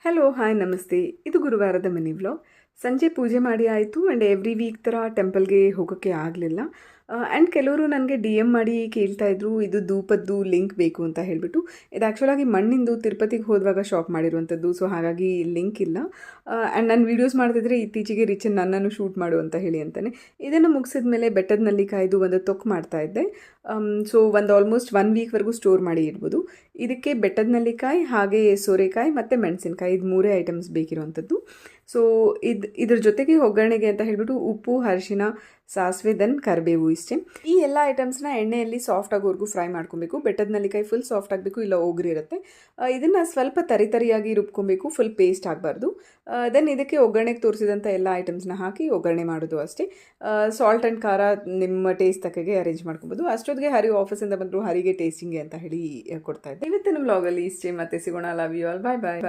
Hello hi ನಮಸ್ತೆ. ಇದು ಗುರುವಾರದ mini vlog. ಸಂಜೆ ಪೂಜೆ ಮಾಡಿ ಆಯಿತು ಆ್ಯಂಡ್ ಎವ್ರಿ ವೀಕ್ ಥರ ಟೆಂಪಲ್ಗೆ ಹೋಗೋಕ್ಕೆ ಆಗಲಿಲ್ಲ. ಆ್ಯಂಡ್ ಕೆಲವರು ನನಗೆ ಡಿ ಎಮ್ ಮಾಡಿ ಕೇಳ್ತಾಯಿದ್ರು, ಇದು ಧೂಪದ್ದು ಲಿಂಕ್ ಬೇಕು ಅಂತ ಹೇಳಿಬಿಟ್ಟು. ಇದು ಆ್ಯಕ್ಚುಲಾಗಿ ಮಣ್ಣಿಂದು ತಿರುಪತಿಗೆ ಹೋದಾಗ ಶಾಪ್ ಮಾಡಿರುವಂಥದ್ದು, ಸೊ ಹಾಗಾಗಿ ಲಿಂಕ್ ಇಲ್ಲ. ಆ್ಯಂಡ್ ನಾನು ವೀಡಿಯೋಸ್ ಮಾಡ್ತಿದ್ರೆ ಇತ್ತೀಚೆಗೆ ರಿಚನ್ ನನ್ನನ್ನು ಶೂಟ್ ಮಾಡು ಅಂತ ಹೇಳಿ ಅಂತಾನೆ. ಇದನ್ನು ಮುಗಿಸಿದ ಮೇಲೆ ಬೆಟ್ಟದ ನಲ್ಲಿಕಾಯ್ದು ಒಂದು ತೊಕ್ಕು ಮಾಡ್ತಾಯಿದ್ದೆ. ಸೊ ಒಂದು ಆಲ್ಮೋಸ್ಟ್ 1 ವೀಕ್ವರೆಗೂ ಸ್ಟೋರ್ ಮಾಡಿ ಇಡ್ಬೋದು. ಇದಕ್ಕೆ ಬೆಟ್ಟದ ನಲ್ಲಿಕಾಯಿ, ಹಾಗೆ ಸೋರೆಕಾಯಿ ಮತ್ತು ಮೆಣಸಿನ್ಕಾಯಿ, ಇದು 3 ಐಟಮ್ಸ್ ಬೇಕಿರುವಂಥದ್ದು. ಸೊ ಇದ್ರ ಜೊತೆಗೆ ಒಗ್ಗರಣೆಗೆ ಅಂತ ಹೇಳಿಬಿಟ್ಟು ಉಪ್ಪು, ಅರಿಶಿನ, ಸಾಸಿವೆ, ದೆನ್ ಕರಿಬೇವು ಇಷ್ಟೇ. ಈ ಎಲ್ಲ ಐಟಮ್ಸ್ನ ಎಣ್ಣೆಯಲ್ಲಿ ಸಾಫ್ಟ್ ಆಗೋವರೆಗೂ ಫ್ರೈ ಮಾಡ್ಕೊಬೇಕು. ಬೆಟ್ಟದ ನಲ್ಲಿಕಾಯಿ ಫುಲ್ ಸಾಫ್ಟ್ ಆಗಬೇಕು, ಇಲ್ಲ ಒಗ್ರಿರುತ್ತೆ. ಇದನ್ನು ಸ್ವಲ್ಪ ತರಿಯಾಗಿ ರುಬ್ಕೊಬೇಕು, ಫುಲ್ ಪೇಸ್ಟ್ ಆಗಬಾರ್ದು. ದೆನ್ ಇದಕ್ಕೆ ಒಗ್ಗರಣೆಗೆ ತೋರಿಸಿದಂಥ ಎಲ್ಲ ಐಟಮ್ಸ್ನ ಹಾಕಿ ಒಗ್ಗರಣೆ ಮಾಡೋದು ಅಷ್ಟೇ. ಸಾಲ್ಟ್ ಆ್ಯಂಡ್ ಖಾರ ನಿಮ್ಮ ಟೇಸ್ಟ್ ತಕ್ಕಗೆ ಅರೇಂಜ್ ಮಾಡ್ಕೊಬೋದು. ಅಷ್ಟೊತ್ತಿಗೆ ಹರಿ ಆಫೀಸಿಂದ ಬಂದರು, ಹರಿಗೆ ಟೇಸ್ಟಿಂಗ್ಗೆ ಅಂತ ಹೇಳಿ ಕೊಡ್ತಾ ಇದ್ದೆ. ಇವತ್ತಿನ ವ್ಲಾಗಲ್ಲಿ ಇಷ್ಟೇ. ಮತ್ತೆ ಸಿಗೋಣ. Love you all. Bye bye.